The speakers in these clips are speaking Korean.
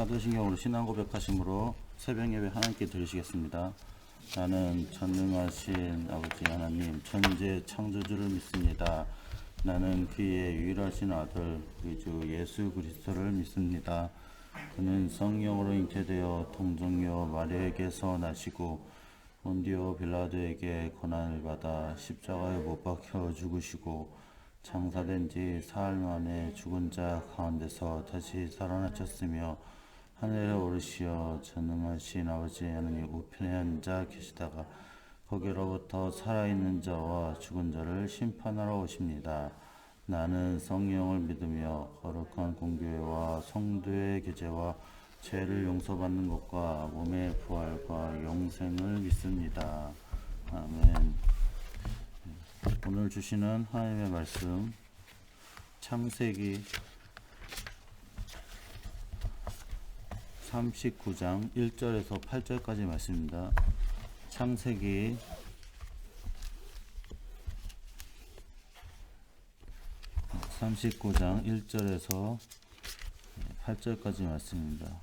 사도신경으로 신앙 고백하심으로 새벽 예배 하나님께 드리시겠습니다. 나는 전능하신 아버지 하나님 천재 창조주를 믿습니다. 나는 그의 유일하신 아들 우리 주 예수 그리스도를 믿습니다. 그는 성령으로 잉태되어 동정녀 마리아에게서 나시고 본디오 빌라도에게 고난을 받아 십자가에 못 박혀 죽으시고 장사된 지 사흘 만에 죽은 자 가운데서 다시 살아나셨으며 하늘에 오르시어 전능하신 아버지 하나님 우편에 앉아 계시다가 거기로부터 살아있는 자와 죽은 자를 심판하러 오십니다. 나는 성령을 믿으며 거룩한 공교회와 성도의 교제와 죄를 용서받는 것과 몸의 부활과 영생을 믿습니다. 아멘. 오늘 주시는 하나님의 말씀 창세기 39장 1절에서 8절까지 말씀입니다. 창세기 39장 1절에서 8절까지 말씀입니다.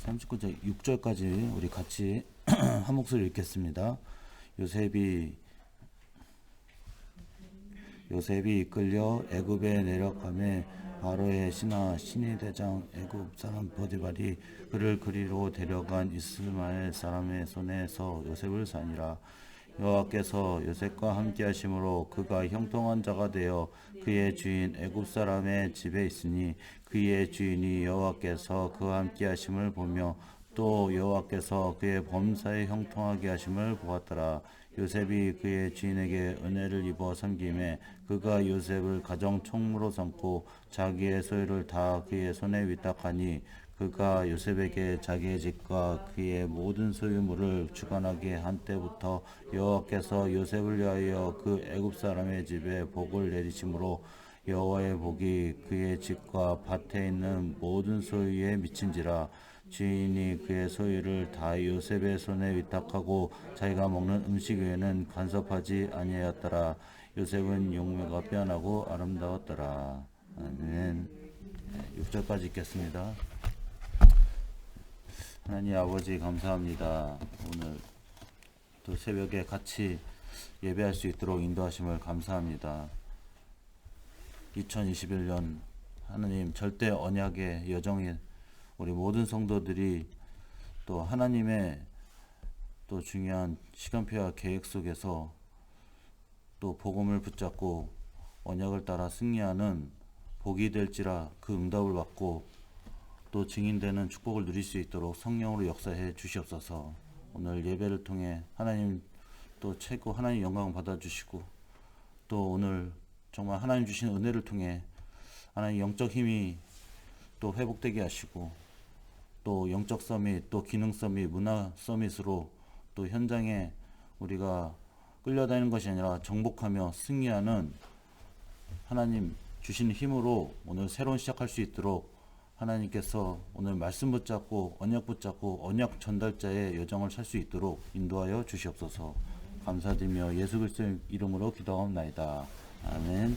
(39절) 6절까지 우리 같이 한 목소리 읽겠습니다. 요셉이 이끌려 애굽에 내려가매 바로의 신하 신의대장 애굽 사람 보디발이 그를 그리로 데려간 이스마엘 사람의 손에서 요셉을 산이라. 여호와께서 요셉과 함께 하심으로 그가 형통한 자가 되어 그의 주인 애굽 사람의 집에 있으니 그의 주인이 여호와께서 그와 함께 하심을 보며 또 여호와께서 그의 범사에 형통하게 하심을 보았더라. 요셉이 그의 주인에게 은혜를 입어 섬김에 그가 요셉을 가정 총무로 삼고 자기의 소유를 다 그의 손에 위탁하니 그가 요셉에게 자기의 집과 그의 모든 소유물을 주관하게 한 때부터 여호와께서 요셉을 위하여 그 애굽 사람의 집에 복을 내리심으로 여호와의 복이 그의 집과 밭에 있는 모든 소유에 미친지라. 주인이 그의 소유를 다 요셉의 손에 위탁하고 자기가 먹는 음식 외에는 간섭하지 아니하였더라. 요셉은 용모가 빼어나고 아름다웠더라. 아멘. 6절까지 읽겠습니다. 하나님 아버지 감사합니다. 오늘 또 새벽에 같이 예배할 수 있도록 인도하심을 감사합니다. 2021년 하나님 절대 언약의 여정에 우리 모든 성도들이 또 하나님의 또 중요한 시간표와 계획 속에서 또 복음을 붙잡고 언약을 따라 승리하는 복이 될지라 그 응답을 받고 또 증인되는 축복을 누릴 수 있도록 성령으로 역사해 주시옵소서. 오늘 예배를 통해 하나님 또 최고 하나님 영광 받아주시고 또 오늘 정말 하나님 주신 은혜를 통해 하나님 영적 힘이 또 회복되게 하시고 또 영적 서밋 또 기능 서밋 문화 서밋으로 또 현장에 우리가 끌려다니는 것이 아니라 정복하며 승리하는 하나님 주시는 힘으로 오늘 새로운 시작할 수 있도록 하나님께서 오늘 말씀 붙잡고 언약 전달자의 여정을 살 수 있도록 인도하여 주시옵소서. 감사드리며 예수 그리스도의 이름으로 기도하옵나이다. 아멘.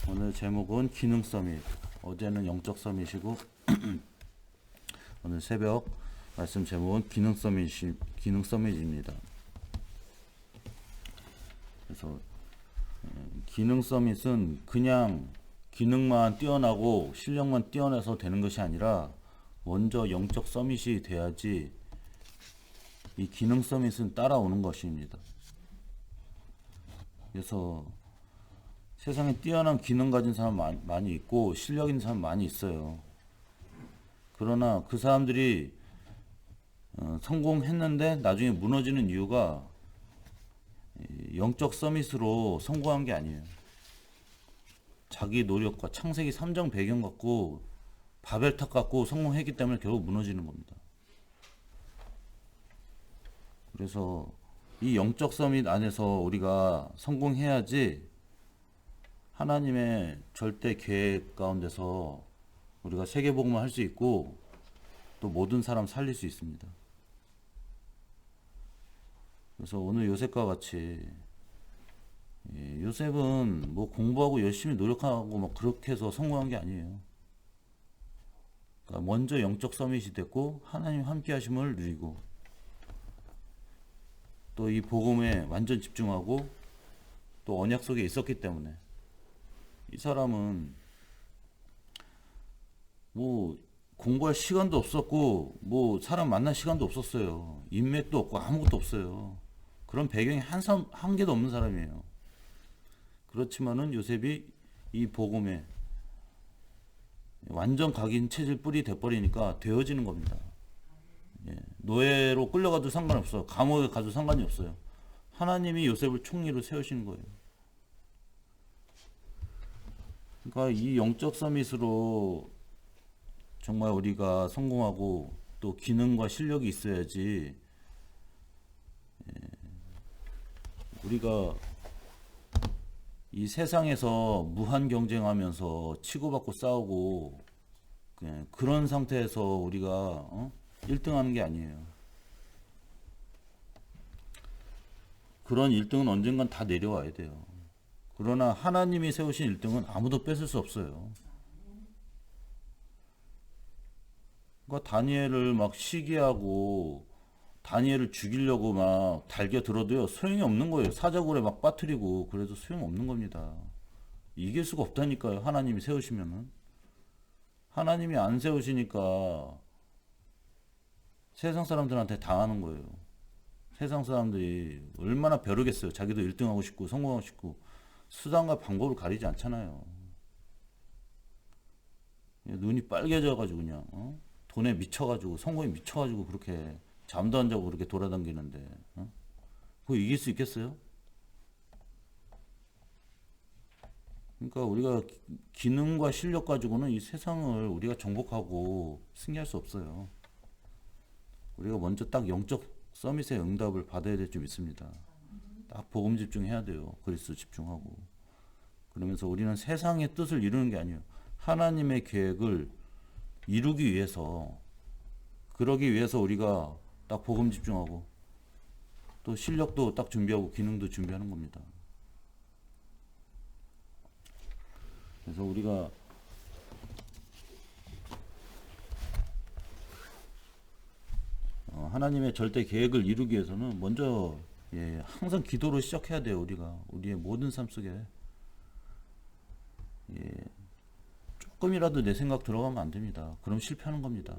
오늘 제목은 기능 서밋. 어제는 영적 서밋이고 오늘 새벽 말씀 제목은 기능 서밋입니다. 그래서 기능 서밋은 그냥 기능만 뛰어나고 실력만 뛰어나서 되는 것이 아니라 먼저 영적 서밋이 돼야지 이 기능 서밋은 따라오는 것입니다. 그래서 세상에 뛰어난 기능 가진 사람 많이 있고 실력 있는 사람 많이 있어요. 그러나 그 사람들이 성공했는데 나중에 무너지는 이유가 영적 서밋으로 성공한 게 아니에요. 자기 노력과 창세기 3장 배경 갖고 바벨탑 갖고 성공했기 때문에 결국 무너지는 겁니다. 그래서 이 영적 서밋 안에서 우리가 성공해야지 하나님의 절대 계획 가운데서 우리가 세계복음을 할 수 있고 또 모든 사람 살릴 수 있습니다. 그래서 오늘 요셉과 같이 요셉은 뭐 공부하고 열심히 노력하고 막 그렇게 해서 성공한 게 아니에요. 그러니까 먼저 영적 서밋이 됐고 하나님 함께 하심을 누리고 또 이 복음에 완전 집중하고 또 언약 속에 있었기 때문에 이 사람은 뭐 공부할 시간도 없었고 뭐 사람 만날 시간도 없었어요. 인맥도 없고 아무것도 없어요. 그런 배경이 한 개도 없는 사람이에요. 그렇지만은 요셉이 이 복음에 완전 각인 체질 뿌리 돼버리니까 되어지는 겁니다. 예, 노예로 끌려가도 상관없어요. 감옥에 가도 상관이 없어요. 하나님이 요셉을 총리로 세우시는 거예요. 그러니까 이 영적 서밋으로 정말 우리가 성공하고 또 기능과 실력이 있어야지 우리가 이 세상에서 무한 경쟁하면서 치고받고 싸우고 그런 상태에서 우리가 1등 하는 게 아니에요. 그런 1등은 언젠간 다 내려와야 돼요. 그러나 하나님이 세우신 1등은 아무도 뺏을 수 없어요. 그러니까 다니엘을 막 시기하고 다니엘을 죽이려고 막 달겨 들어도요 소용이 없는 거예요. 사자굴에 막 빠뜨리고 그래도 소용 없는 겁니다. 이길 수가 없다니까요. 하나님이 세우시면은 하나님이 안 세우시니까 세상 사람들한테 당하는 거예요. 세상 사람들이 얼마나 벼르겠어요. 자기도 1등하고 싶고 성공하고 싶고 수단과 방법을 가리지 않잖아요. 눈이 빨개져가지고 그냥 돈에 미쳐가지고 성공에 미쳐가지고 그렇게 잠도 안 자고 그렇게 돌아다니는데 그거 이길 수 있겠어요? 그러니까 우리가 기능과 실력 가지고는 이 세상을 우리가 정복하고 승리할 수 없어요. 우리가 먼저 딱 영적 서밋의 응답을 받아야 될 줄 믿습니다. 딱 복음 집중해야 돼요. 그리스도 집중하고. 그러면서 우리는 세상의 뜻을 이루는 게 아니에요. 하나님의 계획을 이루기 위해서 그러기 위해서 우리가 딱 복음 집중하고 또 실력도 딱 준비하고 기능도 준비하는 겁니다. 그래서 우리가 하나님의 절대 계획을 이루기 위해서는 먼저 항상 기도로 시작해야 돼요. 우리가 우리의 모든 삶 속에 조금이라도 내 생각 들어가면 안 됩니다. 그럼 실패하는 겁니다.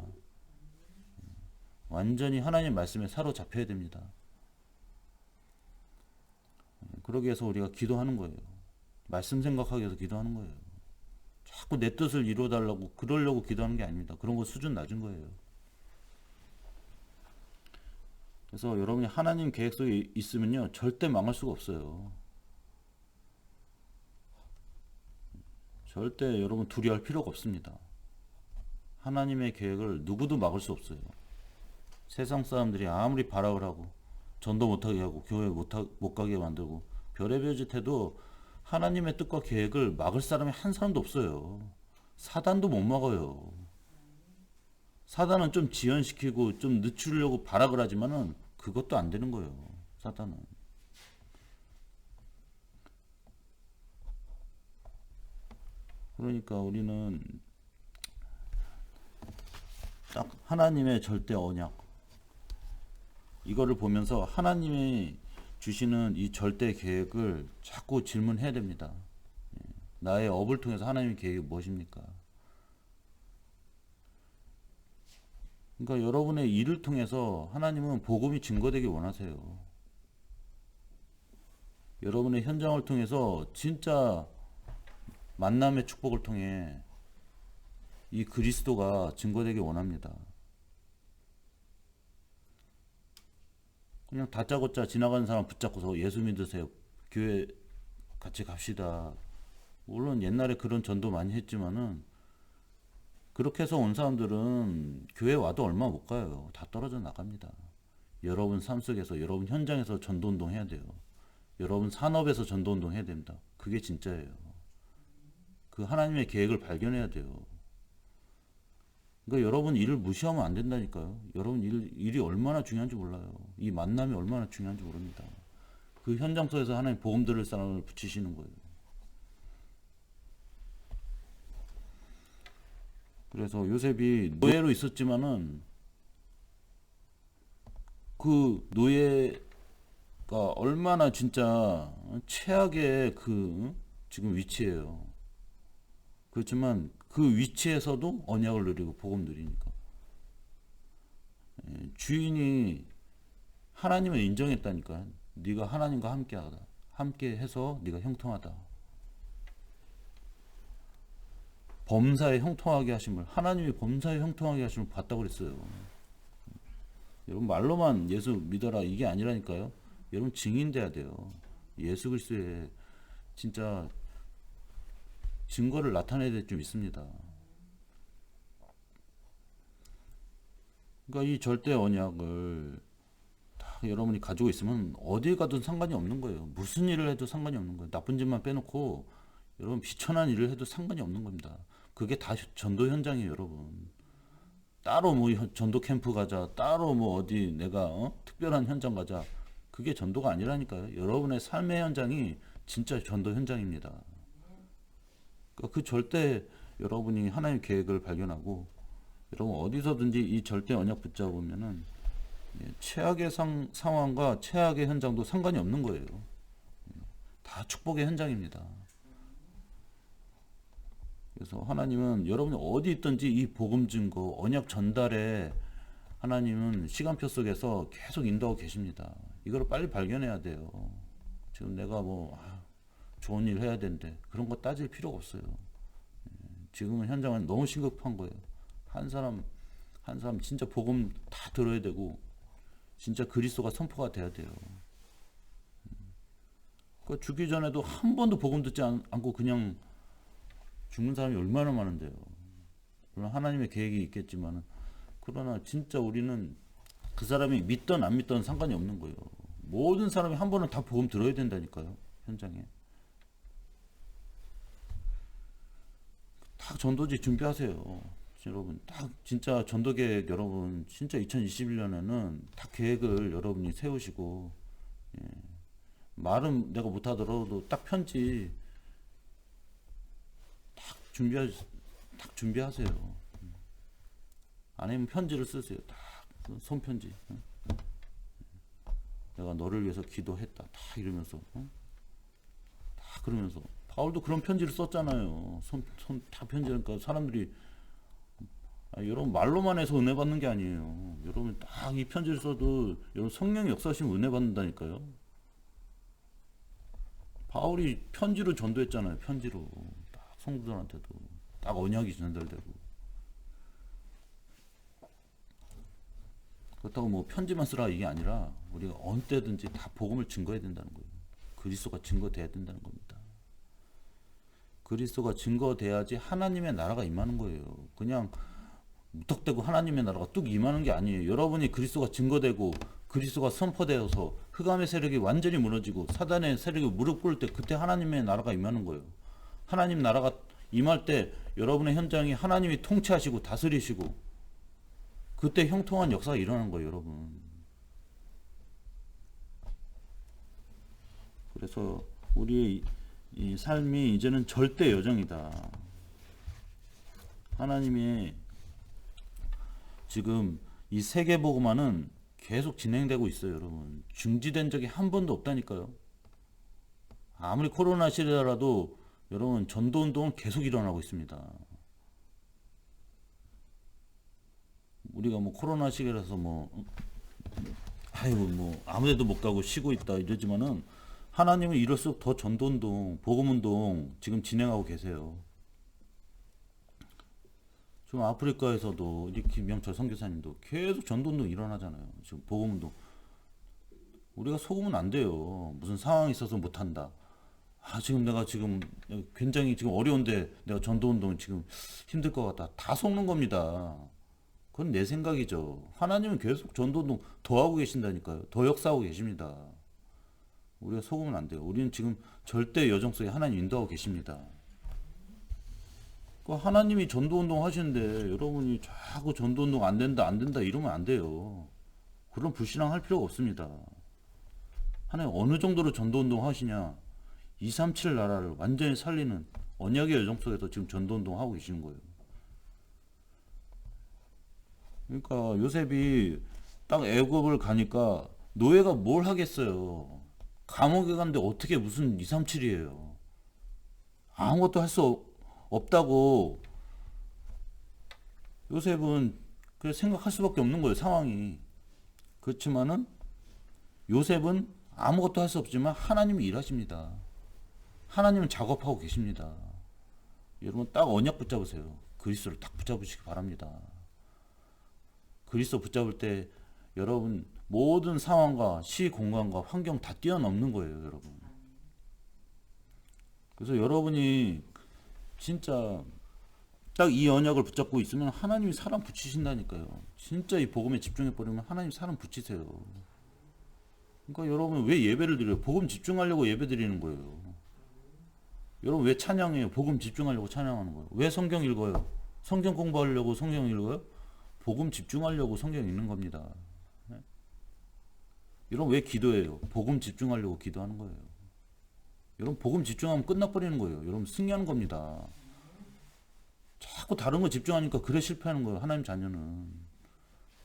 완전히 하나님 말씀에 사로잡혀야 됩니다. 그러기 위해서 우리가 기도하는 거예요. 말씀 생각하기 위해서 기도하는 거예요. 자꾸 내 뜻을 이루어달라고 그러려고 기도하는 게 아닙니다. 그런 거 수준 낮은 거예요. 그래서 여러분이 하나님 계획 속에 있으면요 절대 망할 수가 없어요. 절대 여러분 두려워할 필요가 없습니다. 하나님의 계획을 누구도 막을 수 없어요. 세상 사람들이 아무리 발악을 하고 전도 못하게 하고 교회 못 가게 만들고 별의별 짓 해도 하나님의 뜻과 계획을 막을 사람이 한 사람도 없어요. 사단도 못 막아요. 사단은 좀 지연시키고 좀 늦추려고 발악을 하지만은 그것도 안 되는 거예요. 사단은. 그러니까 우리는 딱 하나님의 절대 언약 이거를 보면서 하나님이 주시는 이 절대 계획을 자꾸 질문해야 됩니다. 나의 업을 통해서 하나님의 계획이 무엇입니까? 그러니까 여러분의 일을 통해서 하나님은 복음이 증거되길 원하세요. 여러분의 현장을 통해서 진짜 만남의 축복을 통해 이 그리스도가 증거되길 원합니다. 그냥 다짜고짜 지나가는 사람 붙잡고서 예수 믿으세요. 교회 같이 갑시다. 물론 옛날에 그런 전도 많이 했지만은 그렇게 해서 온 사람들은 교회 와도 얼마 못 가요. 다 떨어져 나갑니다. 여러분 삶 속에서 여러분 현장에서 전도운동 해야 돼요. 여러분 산업에서 전도운동 해야 됩니다. 그게 진짜예요. 그 하나님의 계획을 발견해야 돼요. 그러니까 여러분 일을 무시하면 안 된다니까요. 여러분 일이 얼마나 중요한지 몰라요. 이 만남이 얼마나 중요한지 모릅니다. 그 현장 속에서 하나님 복음 들을 사람을 붙이시는 거예요. 그래서 요셉이 노예로 있었지만은 그 노예가 얼마나 진짜 최악의 그 지금 위치예요. 그렇지만 그 위치에서도 언약을 누리고 복음 누리니까 주인이 하나님을 인정했다니까. 네가 하나님과 함께하다. 함께해서 네가 형통하다. 범사에 형통하게 하심을 하나님이 범사에 형통하게 하심을 봤다고 그랬어요. 여러분 말로만 예수 믿어라 이게 아니라니까요. 여러분 증인돼야 돼요. 예수 그리스도의 진짜 증거를 나타내야 될 좀 있습니다. 그러니까 이 절대 언약을 다 여러분이 가지고 있으면 어디에 가든 상관이 없는 거예요. 무슨 일을 해도 상관이 없는 거예요. 나쁜 짓만 빼놓고 여러분 비천한 일을 해도 상관이 없는 겁니다. 그게 다 전도 현장이에요, 여러분. 따로 뭐 전도 캠프 가자, 따로 뭐 어디 내가 특별한 현장 가자. 그게 전도가 아니라니까요. 여러분의 삶의 현장이 진짜 전도 현장입니다. 그러니까 그 절대 여러분이 하나님의 계획을 발견하고 여러분 어디서든지 이 절대 언약 붙잡으면은 최악의 상황과 최악의 현장도 상관이 없는 거예요. 다 축복의 현장입니다. 그래서 하나님은 여러분이 어디 있든지 이 복음 증거, 언약 전달에 하나님은 시간표 속에서 계속 인도하고 계십니다. 이걸 빨리 발견해야 돼요. 지금 내가 뭐 좋은 일 해야 되는데 그런 거 따질 필요가 없어요. 지금은 현장은 너무 심각한 거예요. 한 사람 진짜 복음 다 들어야 되고 진짜 그리스도가 선포가 돼야 돼요. 그 죽기 전에도 한 번도 복음 듣지 않고 그냥 죽는 사람이 얼마나 많은데요. 물론 하나님의 계획이 있겠지만 그러나 진짜 우리는 그 사람이 믿던 안 믿던 상관이 없는 거예요. 모든 사람이 한 번은 다 복음 들어야 된다니까요. 현장에. 딱 전도지 준비하세요. 여러분 딱 진짜 전도 계획 여러분 진짜 2021년에는 딱 계획을 여러분이 세우시고 말은 내가 못하더라도 딱 편지 딱 준비하세요. 아니면 편지를 쓰세요. 딱 손편지. 내가 너를 위해서 기도했다. 딱 이러면서 딱 그러면서 바울도 그런 편지를 썼잖아요. 손 다 편지니까 사람들이 여러분 말로만 해서 은혜 받는 게 아니에요. 여러분 딱 이 편지를 써도 여러분 성령의 역사하시면 은혜 받는다니까요. 바울이 편지로 전도했잖아요. 편지로 딱 성도들한테도 딱 언약이 전달되고. 그렇다고 뭐 편지만 쓰라 이게 아니라 우리가 어느 때든지 다 복음을 증거해야 된다는 거예요. 그리스도가 증거돼야 된다는 겁니다. 그리스도가 증거돼야지 하나님의 나라가 임하는 거예요. 그냥 무턱대고 하나님의 나라가 뚝 임하는 게 아니에요. 여러분이 그리스도가 증거되고 그리스도가 선포되어서 흑암의 세력이 완전히 무너지고 사단의 세력이 무릎 꿇을 때 그때 하나님의 나라가 임하는 거예요. 하나님 나라가 임할 때 여러분의 현장이 하나님이 통치하시고 다스리시고 그때 형통한 역사가 일어나는 거예요, 여러분. 그래서 우리의 이 삶이 이제는 절대 여정이다. 하나님의 지금 이 세계복음화는 계속 진행되고 있어요, 여러분. 중지된 적이 한 번도 없다니까요. 아무리 코로나 시대라도 여러분 전도운동은 계속 일어나고 있습니다. 우리가 뭐 코로나 시기라서 뭐 아무데도 못 가고 쉬고 있다 이러지만은 하나님은 이럴수록 더 전도운동, 복음운동 지금 진행하고 계세요. 지금 아프리카에서도 이 김명철 선교사님도 계속 전도운동 일어나잖아요. 지금 복음운동. 우리가 속으면 안 돼요. 무슨 상황이 있어서 못한다. 지금 내가 굉장히 지금 어려운데 내가 전도운동 지금 힘들 것 같다. 다 속는 겁니다. 그건 내 생각이죠. 하나님은 계속 전도운동 더 하고 계신다니까요. 더 역사하고 계십니다. 우리가 속으면 안 돼요. 우리는 지금 절대 여정 속에 하나님 인도하고 계십니다. 그 하나님이 전도운동 하시는데 여러분이 자꾸 전도운동 안 된다 안 된다 이러면 안 돼요. 그런 불신앙할 필요가 없습니다. 하나님 어느 정도로 전도운동 하시냐, 237 나라를 완전히 살리는 언약의 여정 속에서 지금 전도운동 하고 계시는 거예요. 그러니까 요셉이 딱 애굽을 가니까 노예가 뭘 하겠어요. 감옥에 갔는데 어떻게 무슨 237이에요. 아무것도 할 수 없다고 요셉은 그래 생각할 수밖에 없는 거예요, 상황이. 그렇지만은 요셉은 아무것도 할 수 없지만 하나님이 일하십니다. 하나님은 작업하고 계십니다. 여러분 딱 언약 붙잡으세요. 그리스도를 딱 붙잡으시기 바랍니다. 그리스도 붙잡을 때 여러분 모든 상황과 시 공간과 환경 다 뛰어넘는 거예요, 여러분. 그래서 여러분이 진짜 딱 이 언약을 붙잡고 있으면 하나님이 사람 붙이신다니까요. 진짜 이 복음에 집중해 버리면 하나님 사람 붙이세요. 그러니까 여러분 왜 예배를 드려요? 복음 집중하려고 예배 드리는 거예요. 여러분 왜 찬양해요? 복음 집중하려고 찬양하는 거예요. 왜 성경 읽어요? 성경 공부하려고 성경 읽어요? 복음 집중하려고 성경 읽는 겁니다. 네? 여러분 왜 기도해요? 복음 집중하려고 기도하는 거예요. 여러분 복음 집중하면 끝나버리는 거예요. 여러분 승리하는 겁니다. 자꾸 다른 거 집중하니까 그래 실패하는 거예요. 하나님 자녀는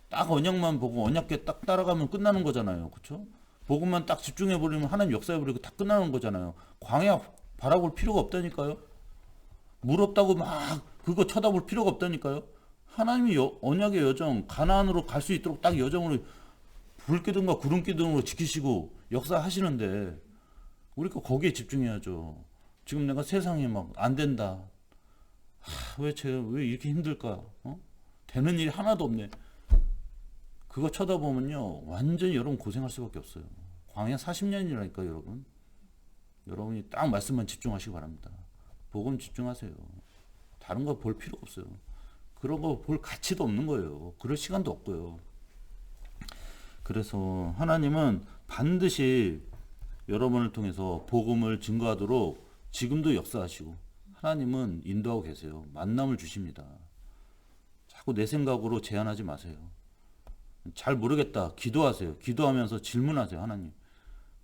딱 언약만 보고 언약계 딱 따라가면 끝나는 거잖아요. 그렇죠? 복음만 딱 집중해 버리면 하나님 역사해 버리고 다 끝나는 거잖아요. 광야 바라볼 필요가 없다니까요. 물 없다고 막 그거 쳐다볼 필요가 없다니까요. 하나님이 언약의 여정 가나안으로 갈 수 있도록 딱 여정으로 불 기둥과 구름 기둥으로 지키시고 역사하시는데 우리가 거기에 집중해야죠. 지금 내가 세상에 막 안 된다. 왜 이렇게 힘들까? 되는 일이 하나도 없네. 그거 쳐다보면요 완전히 여러분 고생할 수밖에 없어요. 광야 40년이라니까 여러분. 여러분이 딱 말씀만 집중하시기 바랍니다. 복음 집중하세요. 다른 거 볼 필요 없어요. 그런 거 볼 가치도 없는 거예요. 그럴 시간도 없고요. 그래서 하나님은 반드시 여러분을 통해서 복음을 증거하도록 지금도 역사하시고 하나님은 인도하고 계세요. 만남을 주십니다. 자꾸 내 생각으로 제한하지 마세요. 잘 모르겠다. 기도하세요. 기도하면서 질문하세요. 하나님.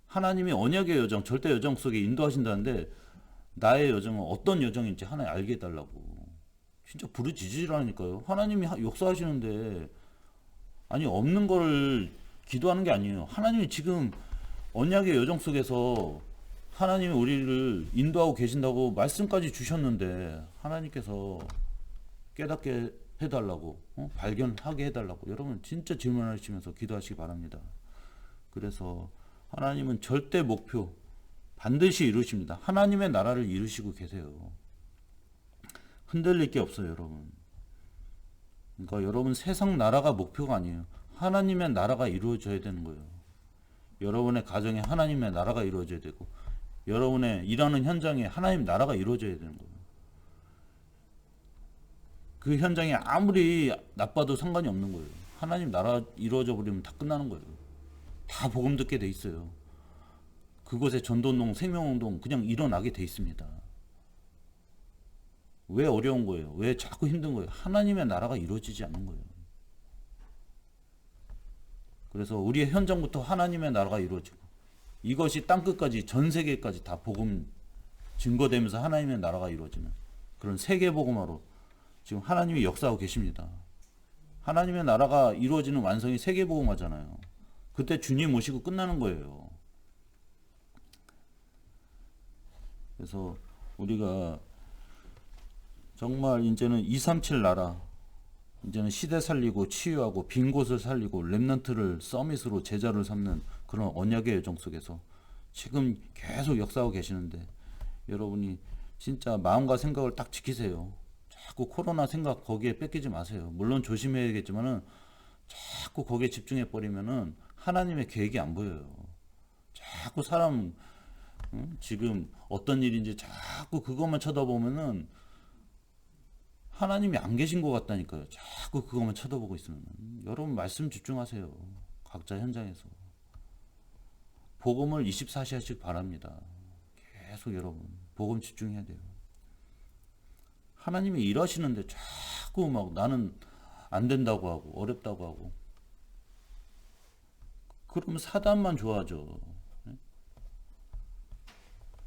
하나님이 언약의 여정, 절대 여정 속에 인도하신다는데 나의 여정은 어떤 여정인지 하나님 알게 해달라고. 진짜 부르짖으라니까요. 하나님이 역사하시는데 아니 없는 걸 기도하는 게 아니에요. 하나님이 지금 언약의 여정 속에서 하나님이 우리를 인도하고 계신다고 말씀까지 주셨는데 하나님께서 깨닫게 해달라고 발견하게 해달라고 여러분 진짜 질문하시면서 기도하시기 바랍니다. 그래서 하나님은 절대 목표 반드시 이루십니다. 하나님의 나라를 이루시고 계세요. 흔들릴 게 없어요, 여러분. 그러니까 여러분 세상 나라가 목표가 아니에요. 하나님의 나라가 이루어져야 되는 거예요. 여러분의 가정에 하나님의 나라가 이루어져야 되고 여러분의 일하는 현장에 하나님 나라가 이루어져야 되는 거예요. 그 현장이 아무리 나빠도 상관이 없는 거예요. 하나님 나라 이루어져 버리면 다 끝나는 거예요. 다 복음 듣게 돼 있어요. 그곳에 전도운동, 생명운동 그냥 일어나게 돼 있습니다. 왜 어려운 거예요? 왜 자꾸 힘든 거예요? 하나님의 나라가 이루어지지 않는 거예요. 그래서 우리의 현장부터 하나님의 나라가 이루어지고 이것이 땅끝까지 전 세계까지 다 복음 증거되면서 하나님의 나라가 이루어지는 그런 세계 복음화로 지금 하나님이 역사하고 계십니다. 하나님의 나라가 이루어지는 완성이 세계 복음화잖아요. 그때 주님 오시고 끝나는 거예요. 그래서 우리가 정말 이제는 237 나라 이제는 시대 살리고 치유하고 빈 곳을 살리고 렘넌트를 서밋으로 제자를 삼는 그런 언약의 여정 속에서 지금 계속 역사하고 계시는데 여러분이 진짜 마음과 생각을 딱 지키세요. 자꾸 코로나 생각 거기에 뺏기지 마세요. 물론 조심해야겠지만은 자꾸 거기에 집중해 버리면은 하나님의 계획이 안 보여요. 자꾸 사람 지금 어떤 일인지 자꾸 그것만 쳐다보면은 하나님이 안 계신 것 같다니까요. 자꾸 그것만 쳐다보고 있으면. 여러분 말씀 집중하세요. 각자 현장에서. 복음을 24시 하시길 바랍니다. 계속 여러분 복음 집중해야 돼요. 하나님이 일하시는데 자꾸 막 나는 안 된다고 하고 어렵다고 하고, 그러면 사단만 좋아하죠.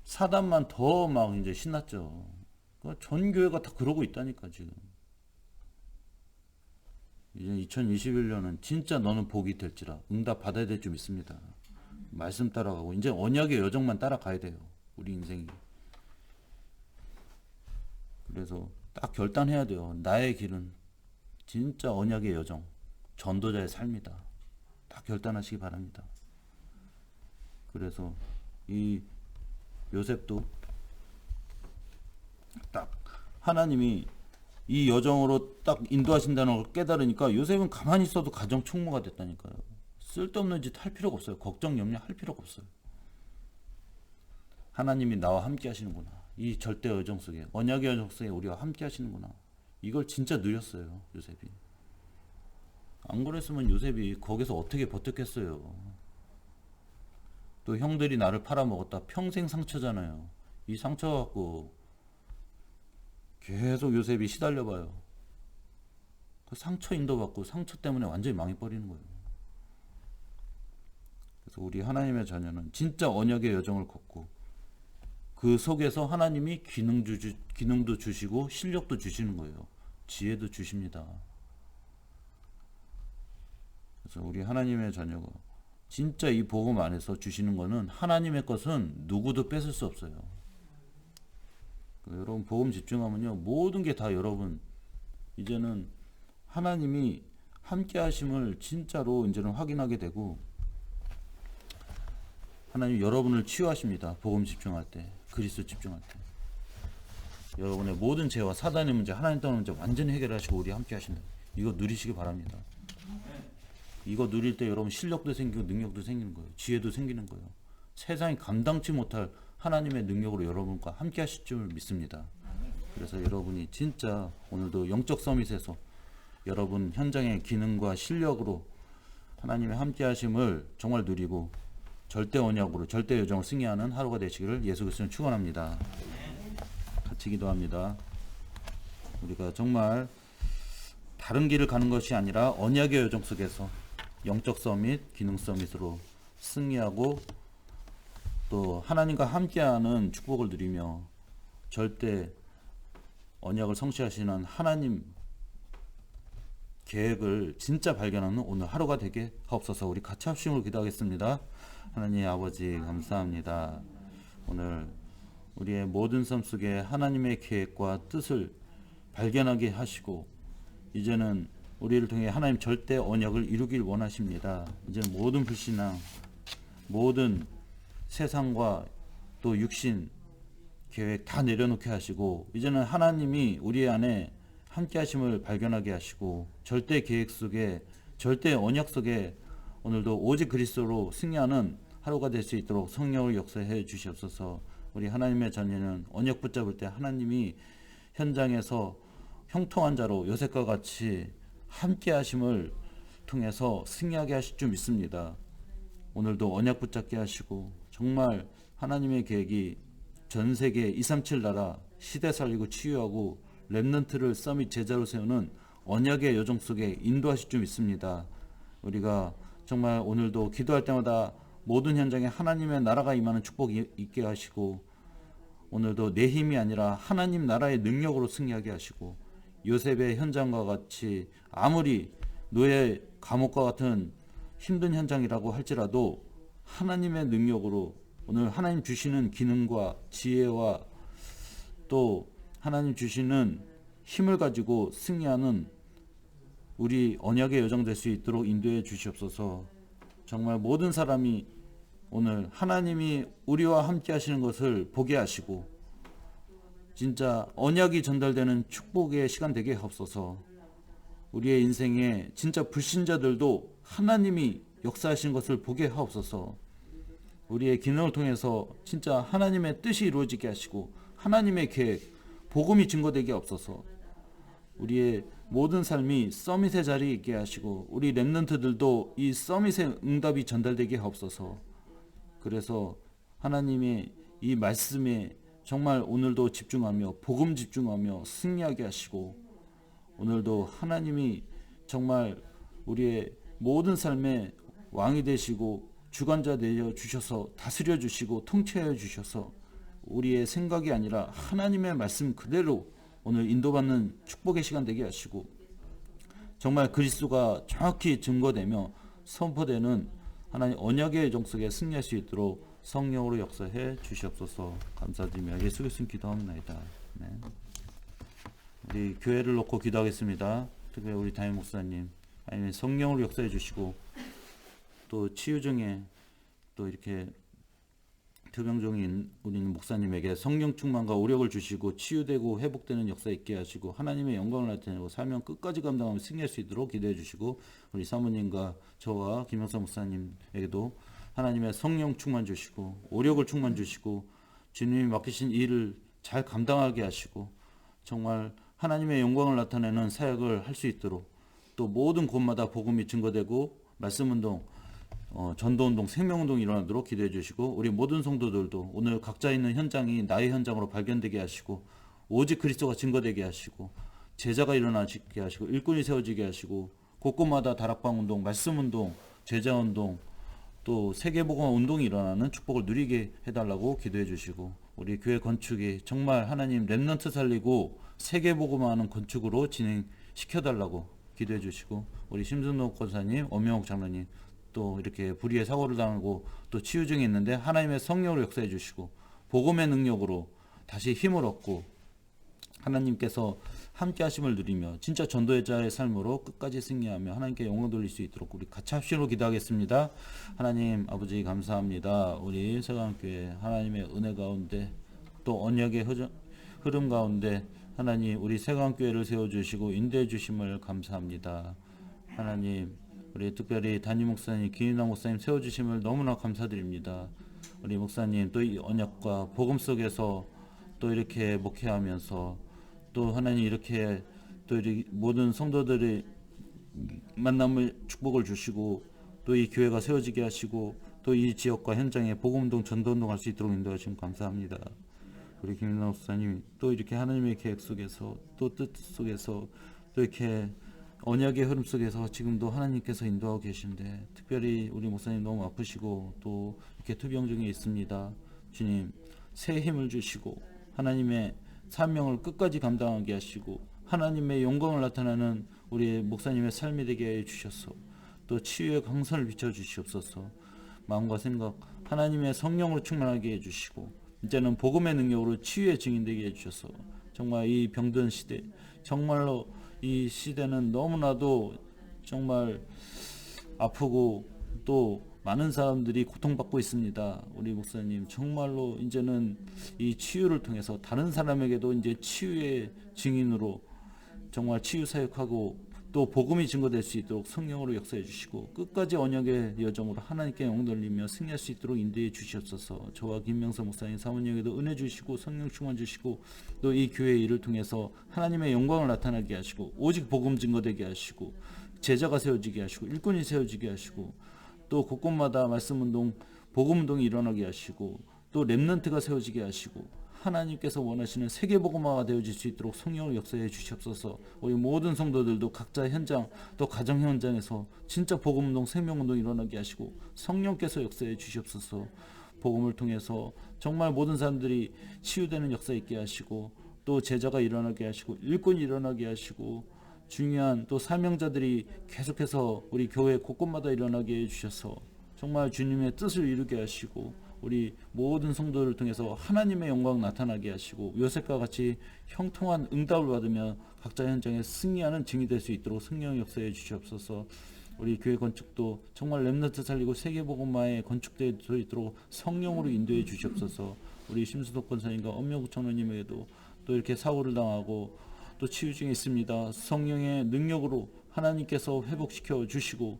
사단만 더 막 이제 신났죠. 전 교회가 다 그러고 있다니까 지금. 이제 2021년은 진짜 너는 복이 될지라 응답 받아야 될 줄 믿습니다. 말씀 따라가고 이제 언약의 여정만 따라가야 돼요. 우리 인생이. 그래서 딱 결단해야 돼요. 나의 길은 진짜 언약의 여정, 전도자의 삶이다. 딱 결단하시기 바랍니다. 그래서 이 요셉도 딱 하나님이 이 여정으로 딱 인도하신다는 걸 깨달으니까 요셉은 가만히 있어도 가정 총무가 됐다니까요. 쓸데없는 짓 할 필요가 없어요. 걱정 염려 할 필요가 없어요. 하나님이 나와 함께 하시는구나. 이 절대 여정 속에, 언약의 여정 속에 우리와 함께 하시는구나. 이걸 진짜 누렸어요, 요셉이. 안 그랬으면 요셉이 거기서 어떻게 버텼겠어요. 또 형들이 나를 팔아먹었다. 평생 상처잖아요. 이 상처 갖고 계속 요셉이 시달려봐요. 그 상처 인도받고 상처 때문에 완전히 망해버리는 거예요. 그래서 우리 하나님의 자녀는 진짜 언약의 여정을 걷고 그 속에서 하나님이 기능도 주시고 실력도 주시는 거예요. 지혜도 주십니다. 그래서 우리 하나님의 자녀가 진짜 이 복음 안에서 주시는 거는 하나님의 것은 누구도 뺏을 수 없어요. 여러분 복음 집중하면요 모든 게 다 여러분 이제는 하나님이 함께 하심을 진짜로 이제는 확인하게 되고 하나님 여러분을 치유하십니다. 복음 집중할 때, 그리스도 집중할 때 여러분의 모든 죄와 사단의 문제, 하나님 떠나는 문제 완전히 해결하시고 우리 함께 하신다. 이거 누리시기 바랍니다. 이거 누릴 때 여러분 실력도 생기고 능력도 생기는 거예요. 지혜도 생기는 거예요. 세상이 감당치 못할 하나님의 능력으로 여러분과 함께 하실 줄 믿습니다. 그래서 여러분이 진짜 오늘도 영적 서밋에서 여러분 현장의 기능과 실력으로 하나님의 함께 하심을 정말 누리고 절대 언약으로 절대 여정을 승리하는 하루가 되시기를 예수 그리스도는 축원합니다. 같이 기도합니다. 우리가 정말 다른 길을 가는 것이 아니라 언약의 여정 속에서 영적 서밋, 기능 서밋으로 승리하고 또 하나님과 함께하는 축복을 누리며 절대 언약을 성취하시는 하나님 계획을 진짜 발견하는 오늘 하루가 되게 하옵소서. 우리 같이 합심으로 기도하겠습니다. 하나님 아버지 감사합니다. 오늘 우리의 모든 삶 속에 하나님의 계획과 뜻을 발견하게 하시고 이제는 우리를 통해 하나님 절대 언약을 이루길 원하십니다. 이제는 모든 불신앙, 모든 세상과 또 육신 계획 다 내려놓게 하시고 이제는 하나님이 우리 안에 함께 하심을 발견하게 하시고 절대 계획 속에 절대 언약 속에 오늘도 오직 그리스도로 승리하는 하루가 될 수 있도록 성령을 역사해 주시옵소서. 우리 하나님의 자녀는 언약 붙잡을 때 하나님이 현장에서 형통한 자로 요셉과 같이 함께 하심을 통해서 승리하게 하실 줄 믿습니다. 오늘도 언약 붙잡게 하시고 정말 하나님의 계획이 전 세계 237 나라 시대 살리고 치유하고 렘넌트를 서밋 제자로 세우는 언약의 여정 속에 인도하실 줄 믿습니다. 우리가 정말 오늘도 기도할 때마다 모든 현장에 하나님의 나라가 임하는 축복이 있게 하시고 오늘도 내 힘이 아니라 하나님 나라의 능력으로 승리하게 하시고 요셉의 현장과 같이 아무리 노예 감옥과 같은 힘든 현장이라고 할지라도 하나님의 능력으로 오늘 하나님 주시는 기능과 지혜와 또 하나님 주시는 힘을 가지고 승리하는 우리 언약의 여정 될 수 있도록 인도해 주시옵소서. 정말 모든 사람이 오늘 하나님이 우리와 함께 하시는 것을 보게 하시고 진짜 언약이 전달되는 축복의 시간 되게 하옵소서. 우리의 인생에 진짜 불신자들도 하나님이 역사하시는 것을 보게 하옵소서. 우리의 기능을 통해서 진짜 하나님의 뜻이 이루어지게 하시고 하나님의 계획, 복음이 증거되게 하옵소서. 우리의 모든 삶이 서밋의 자리에 있게 하시고 우리 렘넌트들도 이 서밋의 응답이 전달되게 하옵소서. 그래서 하나님의 이 말씀에 정말 오늘도 집중하며 복음 집중하며 승리하게 하시고, 오늘도 하나님이 정말 우리의 모든 삶의 왕이 되시고 주관자 되어 주셔서 다스려 주시고 통치하여 주셔서 우리의 생각이 아니라 하나님의 말씀 그대로 오늘 인도받는 축복의 시간 되게 하시고, 정말 그리스도가 정확히 증거되며 선포되는 하나님 언약의 여정 속에 승리할 수 있도록 성령으로 역사해 주시옵소서. 감사드리며 예수 그리스도 기도합니다. 네. 우리 교회를 놓고 기도하겠습니다. 특별히 우리 담임 목사님, 아니면 성령으로 역사해 주시고, 또 치유 중에 또 이렇게 투병 중인 우리 목사님에게 성령 충만과 오력을 주시고 치유되고 회복되는 역사 있게 하시고 하나님의 영광을 나타내고 사명 끝까지 감당하며 승리할 수 있도록 기도해 주시고, 우리 사모님과 저와 김영사 목사님에게도 하나님의 성령 충만 주시고 오력을 충만 주시고 주님이 맡기신 일을 잘 감당하게 하시고 정말 하나님의 영광을 나타내는 사역을 할 수 있도록, 또 모든 곳마다 복음이 증거되고 말씀운동, 전도운동, 생명운동이 일어나도록 기도해 주시고, 우리 모든 성도들도 오늘 각자 있는 현장이 나의 현장으로 발견되게 하시고 오직 그리스도가 증거되게 하시고 제자가 일어나게 하시고 일꾼이 세워지게 하시고 곳곳마다 다락방운동, 말씀운동, 제자운동, 또 세계복음화 운동이 일어나는 축복을 누리게 해달라고 기도해 주시고, 우리 교회 건축이 정말 하나님 렘넌트 살리고 세계복음화하는 건축으로 진행시켜달라고 기도해 주시고, 우리 심순옥 권사님, 엄영옥 장로님 또 이렇게 불의의 사고를 당하고 또 치유 중에 있는데 하나님의 성령으로 역사해 주시고 복음의 능력으로 다시 힘을 얻고 하나님께서 함께 하심을 누리며 진짜 전도의 자의 삶으로 끝까지 승리하며 하나님께 영광 돌릴 수 있도록 우리 같이 합심으로 기도하겠습니다. 하나님 아버지 감사합니다. 우리 세강교회 하나님의 은혜 가운데 또 언약의 흐름 가운데 하나님 우리 세강교회를 세워주시고 인도해 주심을 감사합니다. 하나님 우리 특별히 담임 목사님, 김인환 목사님 세워주심을 너무나 감사드립니다. 우리 목사님 또 이 언약과 복음 속에서 또 이렇게 목회하면서 또 하나님 이렇게 또 이 모든 성도들의 만남을 축복을 주시고 또 이 교회가 세워지게 하시고 또 이 지역과 현장에 복음운동, 전도운동 할 수 있도록 인도하시면 감사합니다. 우리 김인환 목사님 또 이렇게 하나님의 계획 속에서 또 뜻 속에서 또 이렇게 언약의 흐름 속에서 지금도 하나님께서 인도하고 계신데, 특별히 우리 목사님 너무 아프시고 또 이렇게 투병 중에 있습니다. 주님 새 힘을 주시고 하나님의 사명을 끝까지 감당하게 하시고 하나님의 영광을 나타내는 우리 목사님의 삶이 되게 해 주셔서 또 치유의 강선을 비춰 주시옵소서. 마음과 생각 하나님의 성령으로 충만하게 해 주시고 이제는 복음의 능력으로 치유의 증인되게 해 주셔서 정말 이 병든 시대, 정말로 이 시대는 너무나도 정말 아프고 또 많은 사람들이 고통받고 있습니다. 우리 목사님 정말로 이제는 이 치유를 통해서 다른 사람에게도 이제 치유의 증인으로 정말 치유 사역하고 또 복음이 증거될 수 있도록 성령으로 역사해 주시고 끝까지 언약의 여정으로 하나님께 영광 돌리며 승리할 수 있도록 인도해 주시옵소서. 저와 김명서 목사님 사모님에게도 은혜 주시고 성령 충만 주시고 또 이 교회 일을 통해서 하나님의 영광을 나타나게 하시고 오직 복음 증거되게 하시고 제자가 세워지게 하시고 일꾼이 세워지게 하시고 또 곳곳마다 말씀운동, 복음운동이 일어나게 하시고 또 렘넌트가 세워지게 하시고 하나님께서 원하시는 세계복음화가 되어질 수 있도록 성령을 역사해 주시옵소서. 우리 모든 성도들도 각자 현장 또 가정 현장에서 진짜 복음운동, 생명운동 일어나게 하시고 성령께서 역사해 주시옵소서. 복음을 통해서 정말 모든 사람들이 치유되는 역사 있게 하시고 또 제자가 일어나게 하시고 일꾼이 일어나게 하시고 중요한 또 사명자들이 계속해서 우리 교회 곳곳마다 일어나게 해주셔서 정말 주님의 뜻을 이루게 하시고 우리 모든 성도를 통해서 하나님의 영광 나타나게 하시고 요셉과 같이 형통한 응답을 받으며 각자 현장에 승리하는 증이 될 수 있도록 성령 역사해 주시옵소서. 우리 교회 건축도 정말 렘넌트 살리고 세계복음화에 건축될 수 있도록 성령으로 인도해 주시옵소서. 우리 심수덕 권사님과 엄명국 장로님에게도 또 이렇게 사고를 당하고 또 치유 중에 있습니다. 성령의 능력으로 하나님께서 회복시켜 주시고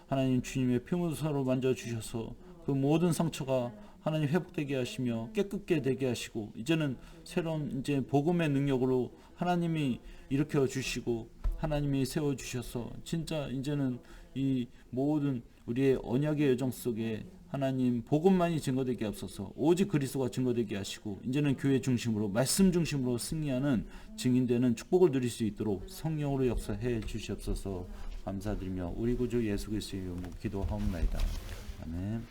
하나님 주님의 표문서로 만져 주셔서 그 모든 상처가 하나님 회복되게 하시며 깨끗게 되게 하시고 이제는 새로운 이제 복음의 능력으로 하나님이 일으켜 주시고 하나님이 세워 주셔서 진짜 이제는 이 모든 우리의 언약의 여정 속에 하나님 복음만이 증거되게 하옵소서. 오직 그리스도가 증거되게 하시고 이제는 교회 중심으로 말씀 중심으로 승리하는 증인되는 축복을 누릴 수 있도록 성령으로 역사해 주시옵소서. 감사드리며 우리 구주 예수 그리스도의 이름으로 기도하옵나이다. 아멘.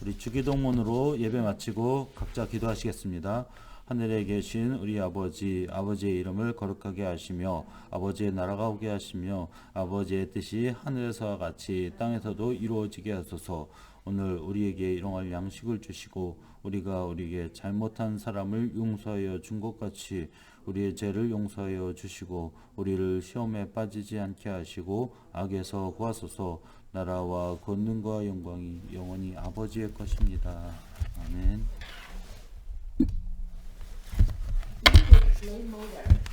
우리 주기도문으로 예배 마치고 각자 기도하시겠습니다. 하늘에 계신 우리 아버지, 아버지의 이름을 거룩하게 하시며 아버지의 나라가 오게 하시며 아버지의 뜻이 하늘에서와 같이 땅에서도 이루어지게 하소서. 오늘 우리에게 일용할 양식을 주시고 우리가 우리에게 잘못한 사람을 용서하여 준 것 같이 우리의 죄를 용서하여 주시고 우리를 시험에 빠지지 않게 하시고 악에서 구하소서. 나라와 권능과 영광이 영원히 아버지의 것입니다. 아멘. Lấy môi đỡ